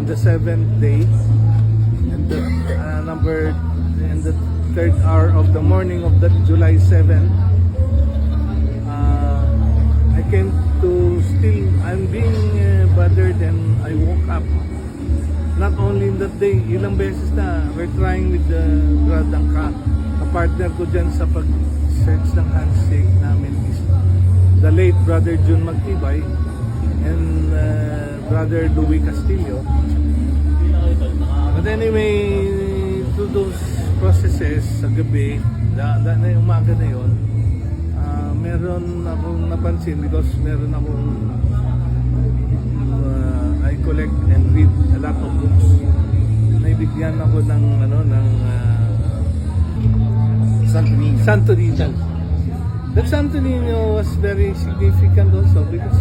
the seventh day, and the in the third hour of the morning of that July 7, I came to still, I'm being bothered, and I woke up. Not only in that day, ilang beses na, we're trying with the Brad Angka. Partner ko dyan sa pag-search ng handshake namin is the late Brother Jun Magtibay and Brother Louis Castillo. But anyway, through those processes sa gabi, na umaga na yun, meron akong napansin because meron akong I collect and read a lot of books. Naibigyan ako ng Santo Niño. That Santo Niño was very significant also because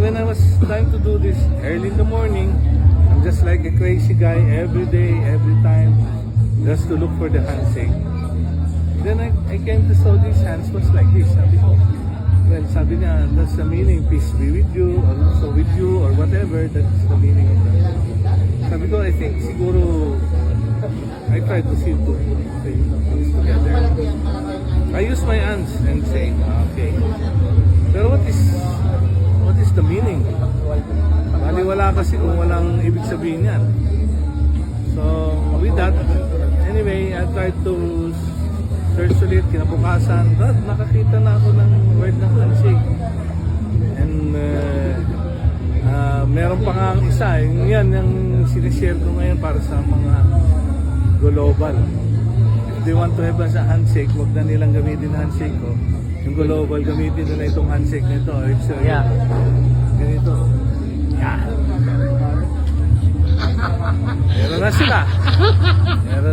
when I was trying to do this early in the morning, I'm just like a crazy guy every day, every time, just to look for the handshake. Then I came to saw these hands was like this. Sabi niya, that's the meaning, peace be with you, or also with you, or whatever, that's the meaning of that. Sabi ko, I think siguro I try to see two things together. I use my hands and say, okay. Pero what is the meaning? Bali wala kasi kung walang ibig sabihin yan. So with that, anyway, I tried to search ulit, kinabukasan, nakakita na ako ng word ng handshake. And meron pa nga ang isa, yan yung sinishare ko ngayon para sa mga global. If they want to have a handshake, wag na nilang gamitin handshake ko. Yung global, gamitin nila itong handshake nito. It's ganito. Yeah. Meron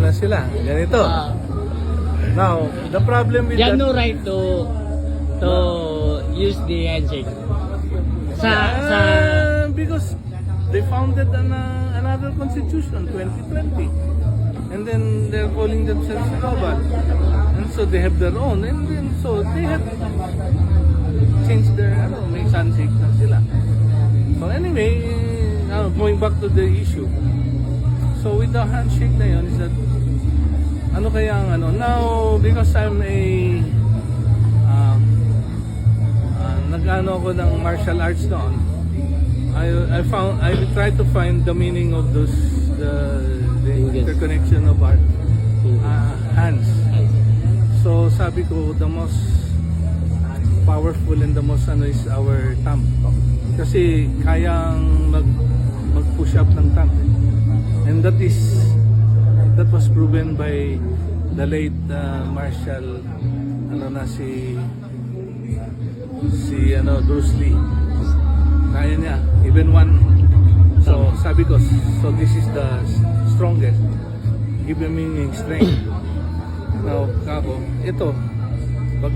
na sila. Ganito. Now, the problem with You have that... no right to use the handshake. Because they founded another constitution, 2020. And then they're calling themselves global. And so they have their own. And then so they have changed their, may handshake na sila. So anyway, going back to the issue. So with the handshake na yun is that, ano kaya ang now because I'm nag-ano ako ng martial arts noon, I tried to find the meaning of those, the interconnection of our hands. So sabi ko, the most powerful and the most is our thumb. Kasi kayang mag-push up ng thumb. And that was proven by the late Marshal Bruce Lee. Kaya niya, even one. So sabi ko, so this is the strongest. Give me meaning strength. Now, kako, ito, pag